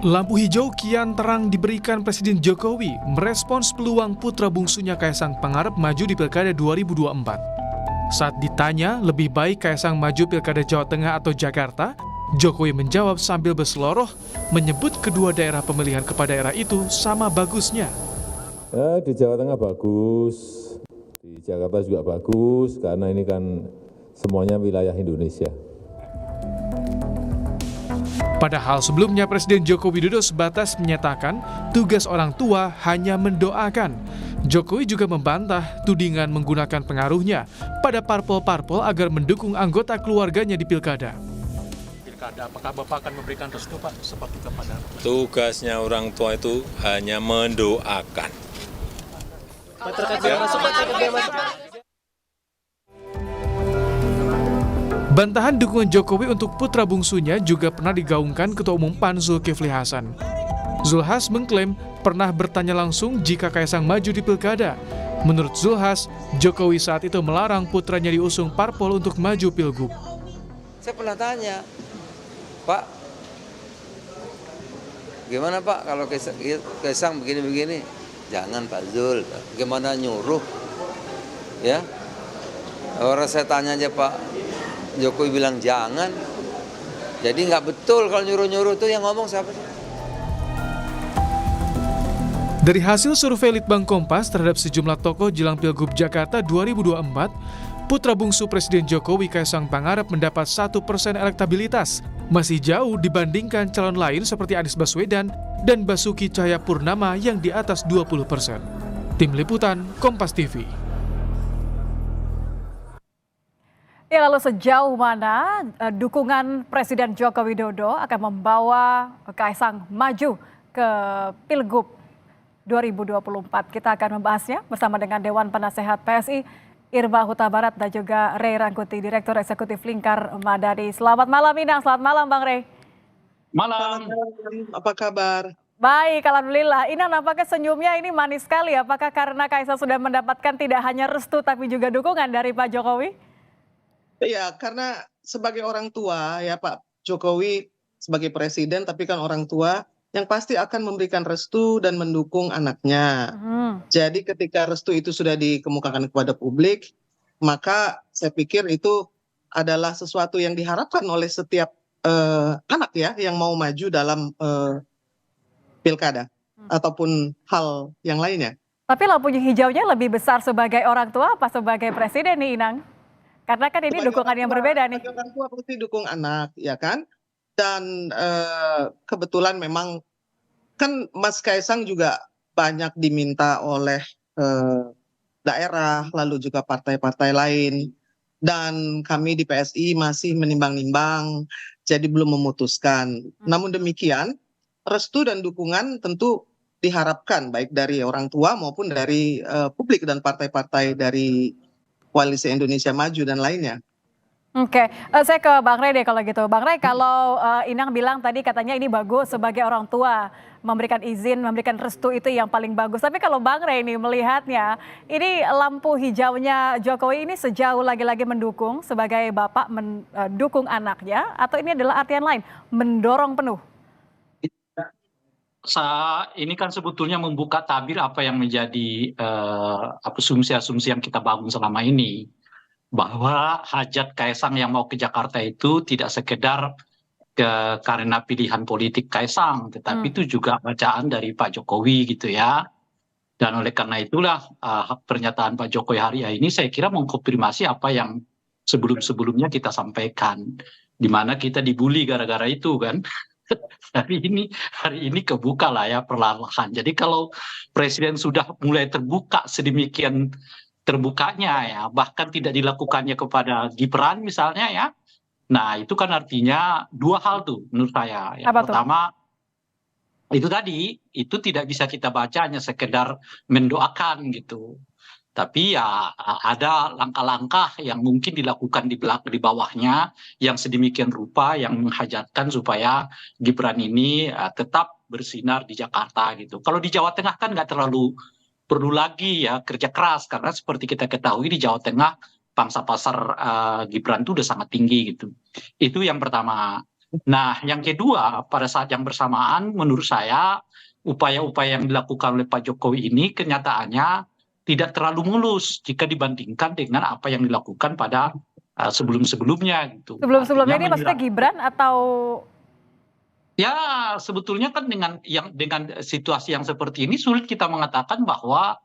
Lampu hijau kian terang diberikan Presiden Jokowi merespons peluang putra bungsunya Kaisang Pangarep maju di Pilkada 2024. Saat ditanya lebih baik Kaisang maju Pilkada Jawa Tengah atau Jakarta, Jokowi menjawab sambil berseloroh menyebut kedua daerah pemilihan kepala daerah itu sama bagusnya. Di Jawa Tengah bagus, di Jakarta juga bagus, karena ini kan semuanya wilayah Indonesia. Padahal sebelumnya Presiden Joko Widodo sebatas menyatakan tugas orang tua hanya mendoakan. Jokowi juga membantah tudingan menggunakan pengaruhnya pada parpol-parpol agar mendukung anggota keluarganya di pilkada. Apakah Bapak akan memberikan restu Pak seperti kepada? Tugasnya orang tua itu hanya mendoakan. Bantahan dukungan Jokowi untuk putra bungsunya juga pernah digaungkan Ketua Umum PAN Zulkifli Hasan. Zulhas mengklaim pernah bertanya langsung jika Kaisang maju di pilkada. Menurut Zulhas, Jokowi saat itu melarang putranya diusung parpol untuk maju pilgub. Saya pernah tanya, Pak, gimana Pak kalau Kaisang begini-begini? Jangan Pak Zul, gimana nyuruh? Ya, orang saya tanya aja Pak Jokowi bilang jangan. Jadi nggak betul kalau nyuruh-nyuruh itu yang ngomong siapa sih? Dari hasil survei Litbang Kompas terhadap sejumlah tokoh jelang Pilgub Jakarta 2024, putra bungsu Presiden Jokowi Kaisang Pangarep mendapat 1% elektabilitas, masih jauh dibandingkan calon lain seperti Anies Baswedan dan Basuki Cahayapurnama yang di atas 20%. Tim Liputan Kompas TV. Ya, lalu sejauh mana dukungan Presiden Joko Widodo akan membawa Kaisang maju ke Pilgub 2024? Kita akan membahasnya bersama dengan Dewan Penasehat PSI, Irma Huta Barat dan juga Ray Rangkuti, Direktur Eksekutif Lingkar Madani. Selamat malam Inang, selamat malam Bang Ray. Malam, apa kabar? Baik, alhamdulillah. Inang nampaknya senyumnya ini manis sekali. Apakah karena Kaisang sudah mendapatkan tidak hanya restu tapi juga dukungan dari Pak Jokowi? Iya, karena sebagai orang tua ya Pak Jokowi sebagai presiden tapi kan orang tua yang pasti akan memberikan restu dan mendukung anaknya. Jadi ketika restu itu sudah dikemukakan kepada publik, maka saya pikir itu adalah sesuatu yang diharapkan oleh setiap anak ya yang mau maju dalam pilkada ataupun hal yang lainnya. Tapi lampu hijaunya lebih besar sebagai orang tua apa sebagai presiden nih Inang? Karena kan ini dukungan yang berbeda nih. Sebagai orang tua pasti dukung anak, ya kan? Dan kebetulan memang kan Mas Kaisang juga banyak diminta oleh daerah, lalu juga partai-partai lain. Dan kami di PSI masih menimbang-nimbang, jadi belum memutuskan. Namun demikian, restu dan dukungan tentu diharapkan baik dari orang tua maupun dari publik dan partai-partai dari Koalisi Indonesia Maju dan lainnya. Oke, saya ke Bang Ray deh kalau gitu. Bang Ray, kalau Inang bilang tadi katanya ini bagus sebagai orang tua, memberikan izin, memberikan restu itu yang paling bagus. Tapi kalau Bang Ray ini melihatnya, ini lampu hijaunya Jokowi ini sejauh lagi-lagi mendukung sebagai bapak mendukung anaknya, atau ini adalah artian lain, mendorong penuh? Ini kan sebetulnya membuka tabir apa yang menjadi asumsi-asumsi yang kita bangun selama ini. Bahwa hajat Kaisang yang mau ke Jakarta itu tidak sekedar karena pilihan politik Kaisang, tetapi itu juga bacaan dari Pak Jokowi gitu ya. Dan oleh karena itulah pernyataan Pak Jokowi hari ini saya kira mengkonfirmasi apa yang sebelum-sebelumnya kita sampaikan. Di mana kita dibully gara-gara itu kan. Hari ini kebuka lah ya perlahan. Jadi kalau presiden sudah mulai terbuka sedemikian terbukanya ya, bahkan tidak dilakukannya kepada Gibran misalnya ya. Nah itu kan artinya dua hal tuh menurut saya. Yang pertama itu tadi itu tidak bisa kita baca hanya sekedar mendoakan gitu. Tapi ya ada langkah-langkah yang mungkin dilakukan di bawahnya yang sedemikian rupa yang menghajatkan supaya Gibran ini tetap bersinar di Jakarta gitu. Kalau di Jawa Tengah kan nggak terlalu perlu lagi ya kerja keras karena seperti kita ketahui di Jawa Tengah pangsa pasar Gibran itu udah sangat tinggi gitu. Itu yang pertama. Nah, yang kedua, pada saat yang bersamaan, menurut saya upaya-upaya yang dilakukan oleh Pak Jokowi ini kenyataannya tidak terlalu mulus jika dibandingkan dengan apa yang dilakukan pada sebelum-sebelumnya gitu. Sebelum-sebelumnya Artinya ini maksudnya menyerah. Gibran atau Ya, sebetulnya kan dengan situasi yang seperti ini sulit kita mengatakan bahwa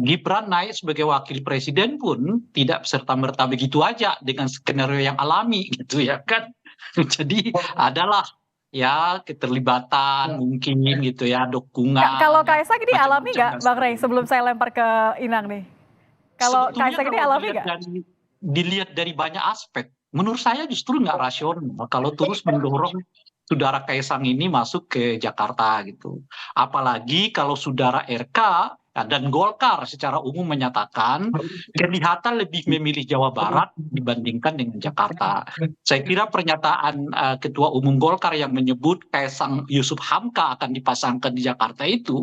Gibran naik sebagai wakil presiden pun tidak serta-merta begitu aja dengan skenario yang alami gitu ya kan. Jadi adalah ya keterlibatan mungkin gitu ya, Kalau dukungan ya Kaisang ini alami macam-macam nggak, dan Bang Rey? sebagainya. Sebelum saya lempar ke Inang nih. Kalau Sebetulnya Kaisang ini kalau alami nggak? dilihat dari banyak aspek, menurut saya justru nggak rasional kalau terus mendorong saudara Kaisang ini masuk ke Jakarta gitu. Apalagi kalau saudara RK dan Golkar secara umum menyatakan kelihatan lebih memilih Jawa Barat dibandingkan dengan Jakarta. Saya kira pernyataan Ketua Umum Golkar yang menyebut Kaisang Yusuf Hamka akan dipasangkan di Jakarta itu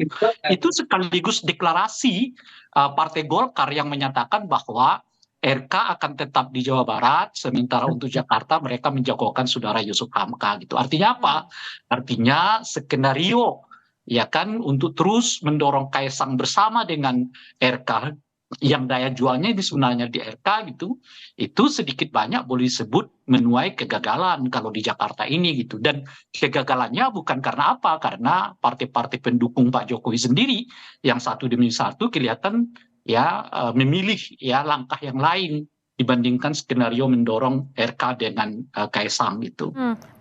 sekaligus deklarasi Partai Golkar yang menyatakan bahwa RK akan tetap di Jawa Barat, sementara untuk Jakarta mereka menjagokan saudara Yusuf Hamka gitu. Artinya apa? Artinya skenario ya kan untuk terus mendorong Kaisang bersama dengan RK yang daya jualnya ini sebenarnya di RK gitu, itu sedikit banyak boleh disebut menuai kegagalan kalau di Jakarta ini gitu. Dan kegagalannya bukan karena apa? Karena partai-partai pendukung Pak Jokowi sendiri yang satu demi satu kelihatan ya memilih ya langkah yang lain dibandingkan skenario mendorong RK dengan Kaisang gitu.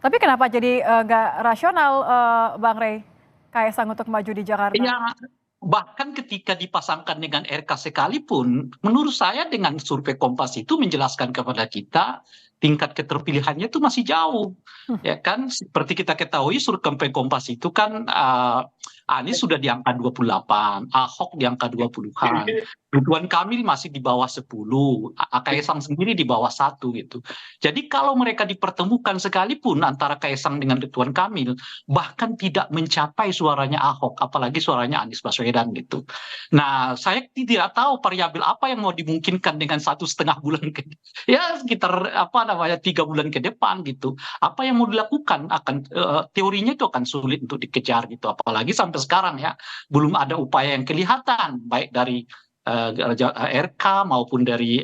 Tapi kenapa jadi nggak rasional, Bang Rey, Kaisang untuk maju di Jakarta? Ya, bahkan ketika dipasangkan dengan RK sekalipun, menurut saya dengan survei Kompas itu menjelaskan kepada kita tingkat keterpilihannya itu masih jauh. Ya kan, seperti kita ketahui survei Kompas itu kan Anies sudah di angka 28, Ahok di angka 20-an, Ridwan Kamil masih di bawah 10, Kaisang sendiri di bawah 1 gitu. Jadi kalau mereka dipertemukan sekalipun antara Kaisang dengan Ridwan Kamil, bahkan tidak mencapai suaranya Ahok, apalagi suaranya Anies Baswedan gitu. Nah, saya tidak tahu variabel apa yang mau dimungkinkan dengan 1,5 bulan ya sekitar apa namanya 3 bulan ke depan gitu. Apa yang mau dilakukan akan teorinya itu akan sulit untuk dikejar gitu. Apalagi sampai sekarang ya belum ada upaya yang kelihatan baik dari RK maupun dari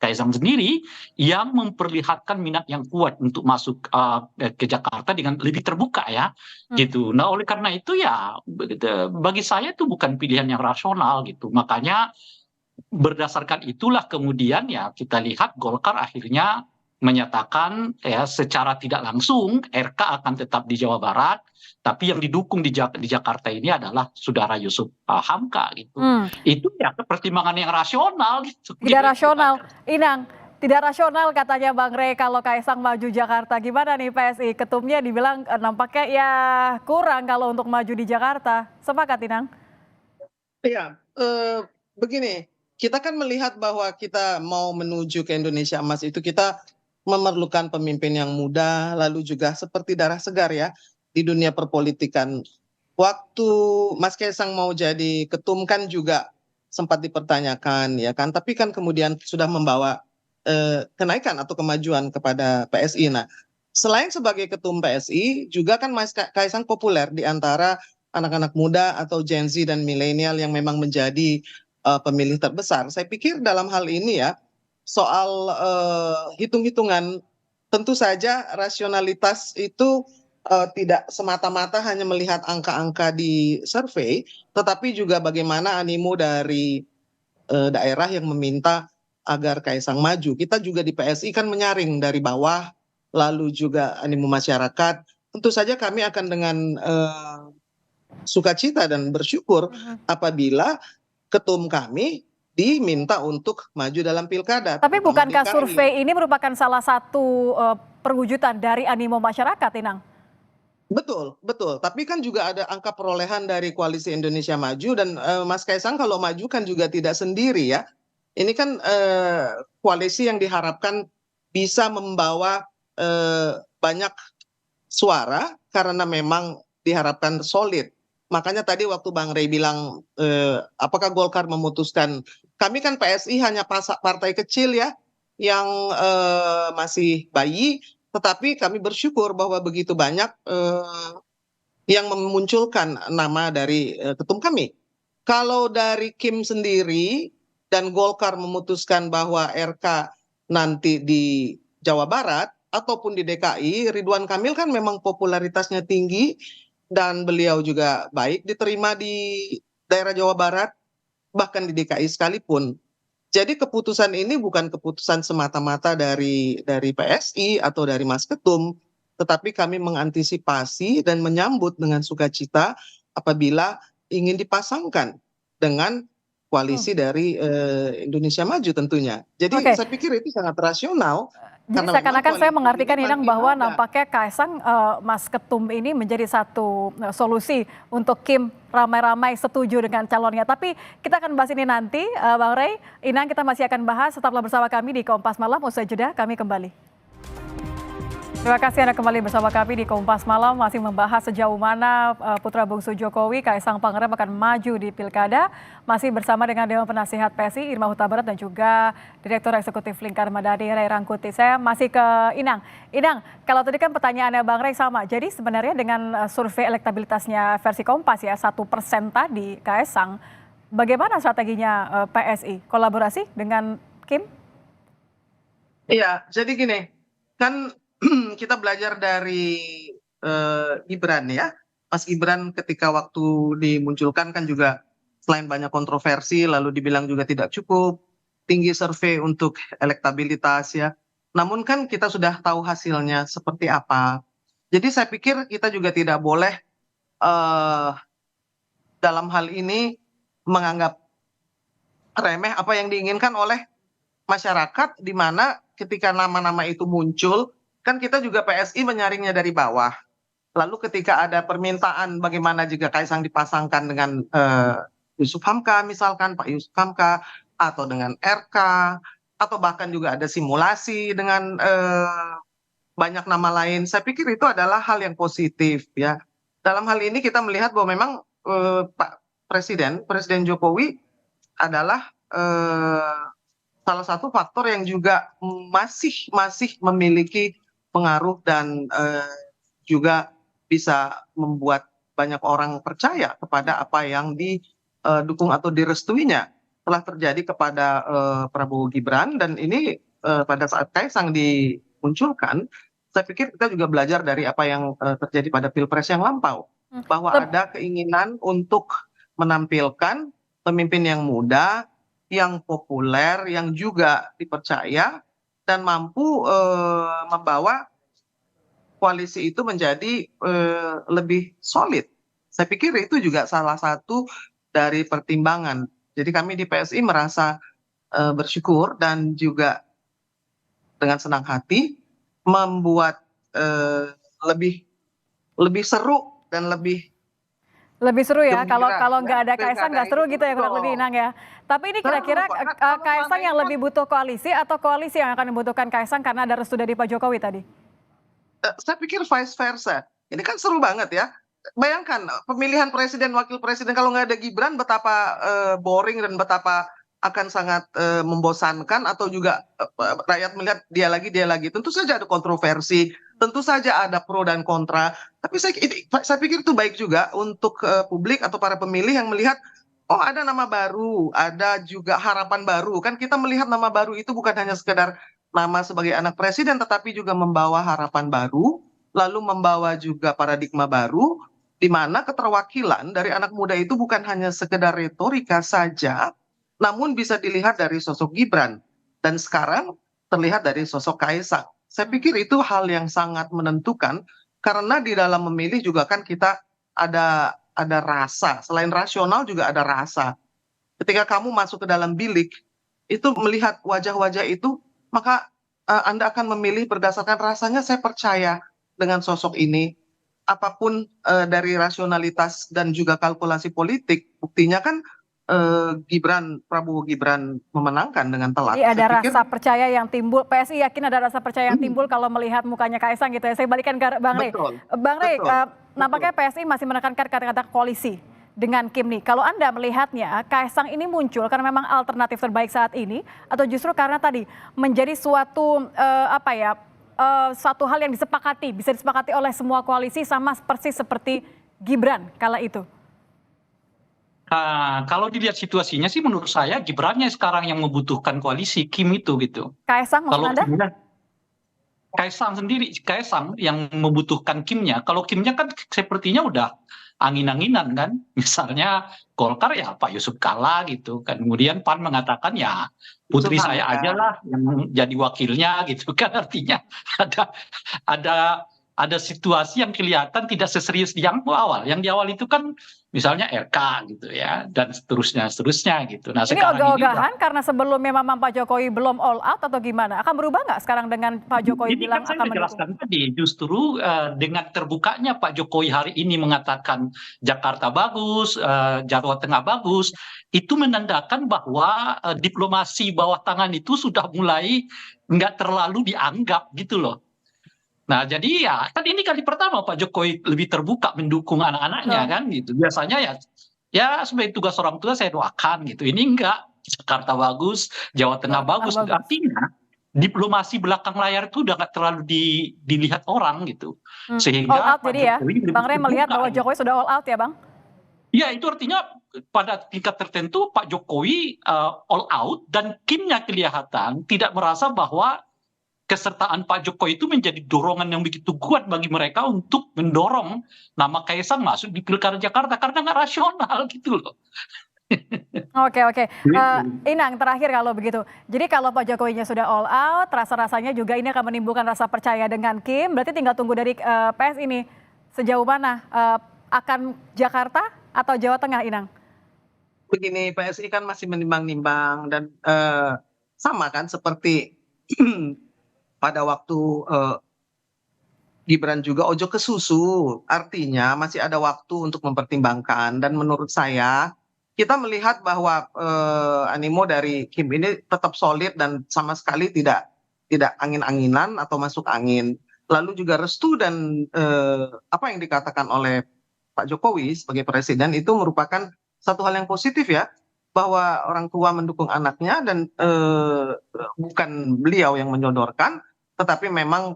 Kaisang sendiri yang memperlihatkan minat yang kuat untuk masuk ke Jakarta dengan lebih terbuka ya gitu. Nah oleh karena itu ya bagi saya itu bukan pilihan yang rasional gitu. Makanya berdasarkan itulah kemudian ya kita lihat Golkar akhirnya menyatakan ya secara tidak langsung RK akan tetap di Jawa Barat, tapi yang didukung di Jakarta ini adalah saudara Yusuf Hamka gitu. Itu ya pertimbangan yang rasional gitu. Tidak rasional, Inang. Tidak rasional katanya Bang Rey kalau Kaisang maju Jakarta. Gimana nih PSI? Ketumnya dibilang nampaknya ya kurang kalau untuk maju di Jakarta. Sepakat, Inang? Iya, begini, kita kan melihat bahwa kita mau menuju ke Indonesia Emas itu kita memerlukan pemimpin yang muda, lalu juga seperti darah segar ya di dunia perpolitikan. Waktu Mas Kaisang mau jadi ketum kan juga sempat dipertanyakan ya kan, tapi kan kemudian sudah membawa kenaikan atau kemajuan kepada PSI. Nah, selain sebagai ketum PSI, juga kan Mas Kaisang populer di antara anak-anak muda atau Gen Z dan milenial yang memang menjadi pemilih terbesar. Saya pikir dalam hal ini ya, soal hitung-hitungan, tentu saja rasionalitas itu tidak semata-mata hanya melihat angka-angka di survei, tetapi juga bagaimana animo dari daerah yang meminta agar Kaisang maju. Kita juga di PSI kan menyaring dari bawah, lalu juga animo masyarakat. Tentu saja kami akan dengan sukacita dan bersyukur apabila ketum kami diminta untuk maju dalam pilkada. Tapi bukankah survei ini merupakan salah satu perwujudan dari animo masyarakat, Inang? Betul, betul. Tapi kan juga ada angka perolehan dari Koalisi Indonesia Maju dan Mas Kaisang kalau maju kan juga tidak sendiri ya. Ini kan koalisi yang diharapkan bisa membawa banyak suara karena memang diharapkan solid. Makanya tadi waktu Bang Rey bilang apakah Golkar memutuskan, kami kan PSI hanya partai kecil ya yang masih bayi, tetapi kami bersyukur bahwa begitu banyak yang memunculkan nama dari ketum kami. Kalau dari Kim sendiri dan Golkar memutuskan bahwa RK nanti di Jawa Barat ataupun di DKI, Ridwan Kamil kan memang popularitasnya tinggi dan beliau juga baik diterima di daerah Jawa Barat, bahkan di DKI sekalipun. Jadi keputusan ini bukan keputusan semata-mata dari PSI atau dari Mas Ketum, tetapi kami mengantisipasi dan menyambut dengan sukacita apabila ingin dipasangkan dengan koalisi dari Indonesia Maju tentunya. Jadi saya pikir itu sangat rasional. Jadi seakan-akan saya mengartikan Inang bahwa nampaknya Kaisang, Mas Ketum ini menjadi satu solusi untuk Kim ramai-ramai setuju dengan calonnya. Tapi kita akan bahas ini nanti, Bang Rey. Inang, kita masih akan bahas, tetaplah bersama kami di Kompas Malam. Usai jeda kami kembali. Terima kasih Anda kembali bersama kami di Kompas Malam, masih membahas sejauh mana putra bungsu Jokowi, Kaisang Pangarep akan maju di Pilkada. Masih bersama dengan Dewan Penasihat PSI, Irma Huta Barat, dan juga Direktur Eksekutif Lingkar Madani, Ray Rangkuti. Saya masih ke Inang. Inang, kalau tadi kan pertanyaannya Bang Ray sama, jadi sebenarnya dengan survei elektabilitasnya versi Kompas ya, 1% tadi Kaisang, bagaimana strateginya PSI? Kolaborasi dengan Kim? Iya, jadi gini, kan kita belajar dari Gibran ya. Mas Gibran ketika waktu dimunculkan kan juga selain banyak kontroversi lalu dibilang juga tidak cukup tinggi survei untuk elektabilitas ya. Namun kan kita sudah tahu hasilnya seperti apa. Jadi saya pikir kita juga tidak boleh dalam hal ini menganggap remeh apa yang diinginkan oleh masyarakat, di mana ketika nama-nama itu muncul kan kita juga PSI menyaringnya dari bawah. Lalu ketika ada permintaan bagaimana jika Kaisang dipasangkan dengan Yusuf Hamka misalkan, Pak Yusuf Hamka, atau dengan RK, atau bahkan juga ada simulasi dengan banyak nama lain. Saya pikir itu adalah hal yang positif ya. Dalam hal ini kita melihat bahwa memang Pak Presiden Jokowi adalah salah satu faktor yang juga masih memiliki pengaruh dan juga bisa membuat banyak orang percaya kepada apa yang didukung atau direstuinya telah terjadi kepada Prabowo Gibran. Dan ini pada saat Kaisang dimunculkan, saya pikir kita juga belajar dari apa yang terjadi pada Pilpres yang lampau, bahwa ada keinginan untuk menampilkan pemimpin yang muda, yang populer, yang juga dipercaya dan mampu membawa koalisi itu menjadi lebih solid. Saya pikir itu juga salah satu dari pertimbangan. Jadi kami di PSI merasa bersyukur dan juga dengan senang hati membuat lebih seru dan lebih seru ya, gembira, kalau nggak ada pilkada Kaisang nggak seru itu gitu ya kurang lebih, Inang ya. Tapi ini kira-kira Kaisang yang lebih butuh koalisi atau koalisi yang akan membutuhkan Kaisang karena ada restu dari Pak Jokowi tadi? Saya pikir vice versa. Ini kan seru banget ya. Bayangkan pemilihan presiden, wakil presiden, kalau nggak ada Gibran betapa boring dan betapa akan sangat membosankan, atau juga rakyat melihat dia lagi. Tentu saja ada kontroversi, tentu saja ada pro dan kontra. Tapi saya pikir itu baik juga untuk publik atau para pemilih yang melihat, oh ada nama baru, ada juga harapan baru. Kan kita melihat nama baru itu bukan hanya sekedar nama sebagai anak presiden, tetapi juga membawa harapan baru, lalu membawa juga paradigma baru, di mana keterwakilan dari anak muda itu bukan hanya sekedar retorika saja, namun bisa dilihat dari sosok Gibran. Dan sekarang terlihat dari sosok Kaisang. Saya pikir itu hal yang sangat menentukan, karena di dalam memilih juga kan kita ada rasa, selain rasional juga ada rasa. Ketika kamu masuk ke dalam bilik, itu melihat wajah-wajah itu, maka Anda akan memilih berdasarkan rasanya, saya percaya dengan sosok ini. Apapun dari rasionalitas dan juga kalkulasi politik, buktinya kan Prabowo Gibran memenangkan dengan telak. Jadi ada rasa percaya yang timbul, PSI yakin ada rasa percaya yang timbul kalau melihat mukanya Kaisang gitu ya. Saya balikan ke Bang Rey. Bang Rey, nampaknya PSI masih menekankan kata-kata koalisi dengan Kim nih. Kalau Anda melihatnya, Kaisang ini muncul karena memang alternatif terbaik saat ini, atau justru karena tadi menjadi suatu satu hal yang bisa disepakati oleh semua koalisi sama persis seperti Gibran kala itu? Kalau dilihat situasinya sih menurut saya Gibrannya sekarang yang membutuhkan koalisi, Kim itu gitu. Kaisang maksud Kalau Anda? Kimnya, Kaisang yang membutuhkan Kimnya. Kalau Kimnya kan sepertinya udah angin-anginan kan. Misalnya Golkar ya Pak Yusuf Kalla gitu kan. Kemudian PAN mengatakan ya putri Yusuf saya Hamka. aja lah yang jadi wakilnya gitu kan. Artinya ada ada ada situasi yang kelihatan tidak seserius yang awal. Yang di awal itu kan misalnya RK gitu ya dan seterusnya gitu. Nah Ini sekarang ini udah ogah-ogahan karena sebelumnya memang Pak Jokowi belum all out atau gimana? Akan berubah nggak sekarang dengan Pak Jokowi ini bilang kan saya akan mendukung? menjelaskan tadi, justru dengan terbukanya Pak Jokowi hari ini mengatakan Jakarta bagus, Jawa Tengah bagus, itu menandakan bahwa diplomasi bawah tangan itu sudah mulai nggak terlalu dianggap gitu loh. Nah jadi ya kan ini kali pertama Pak Jokowi lebih terbuka mendukung anak-anaknya Betul. kan gitu. Biasanya ya sebagai tugas orang tua saya doakan gitu. Ini enggak, Jakarta bagus, Jawa Tengah Jawa Tengah bagus. bagus. Artinya diplomasi belakang layar itu udah nggak terlalu dilihat orang gitu. All Sehingga out Pak jadi ya? Jokowi lebih Bang Rey melihat terbuka bahwa gitu. Jokowi sudah all out ya Bang? Ya itu artinya pada tingkat tertentu Pak Jokowi all out dan Kimnya kelihatan tidak merasa bahwa kesertaan Pak Jokowi itu menjadi dorongan yang begitu kuat bagi mereka untuk mendorong nama Kaisang masuk di Pilkada Jakarta karena nggak rasional gitu loh. Oke. Gitu. Inang terakhir kalau begitu. Jadi kalau Pak Jokowinya sudah all out, rasa-rasanya juga ini akan menimbulkan rasa percaya dengan Kim. Berarti tinggal tunggu dari PS ini sejauh mana akan Jakarta atau Jawa Tengah, Inang? Begini, PSI kan masih menimbang-nimbang dan sama kan seperti pada waktu Gibran juga ojo ke susu. Artinya masih ada waktu untuk mempertimbangkan dan menurut saya kita melihat bahwa animo dari Kim ini tetap solid dan sama sekali tidak angin-anginan atau masuk angin. Lalu juga restu dan apa yang dikatakan oleh Pak Jokowi sebagai presiden itu merupakan satu hal yang positif ya, bahwa orang tua mendukung anaknya dan bukan beliau yang menyodorkan, tetapi memang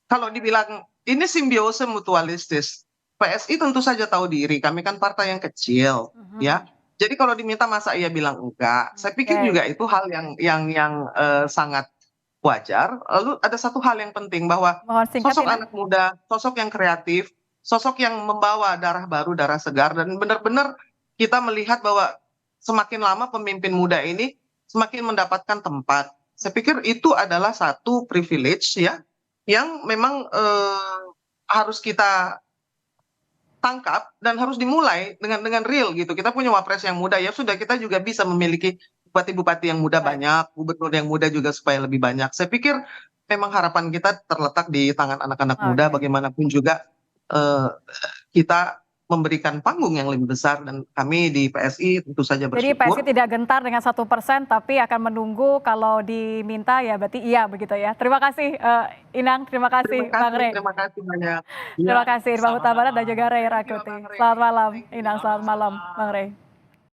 kalau dibilang ini simbiose mutualistis, PSI tentu saja tahu diri, kami kan partai yang kecil, ya. Jadi kalau diminta masa ia bilang enggak, saya pikir Oke. juga itu hal yang sangat wajar. Lalu ada satu hal yang penting bahwa Mohon singkat, sosok Inang. anak muda, sosok yang kreatif, sosok yang membawa darah baru, darah segar, dan benar-benar kita melihat bahwa semakin lama pemimpin muda ini semakin mendapatkan tempat. Saya pikir itu adalah satu privilege ya, yang memang harus kita tangkap dan harus dimulai dengan real gitu. Kita punya wapres yang muda, ya sudah kita juga bisa memiliki bupati-bupati yang muda Baik. banyak, gubernur yang muda juga supaya lebih banyak. Saya pikir memang harapan kita terletak di tangan anak-anak muda, Oke. bagaimanapun juga kita memberikan panggung yang lebih besar dan kami di PSI tentu saja Jadi bersyukur. PSI tidak gentar dengan 1%, tapi akan menunggu kalau diminta ya berarti iya begitu ya. Terima kasih Inang, terima kasih Bang Rey. Terima kasih banyak. Terima kasih Irma Huta Barat dan Sama-sama. juga Rey Thank you, Rakuti. Bang Rey. Selamat malam Thank you. Inang, selamat malam Bang Rey.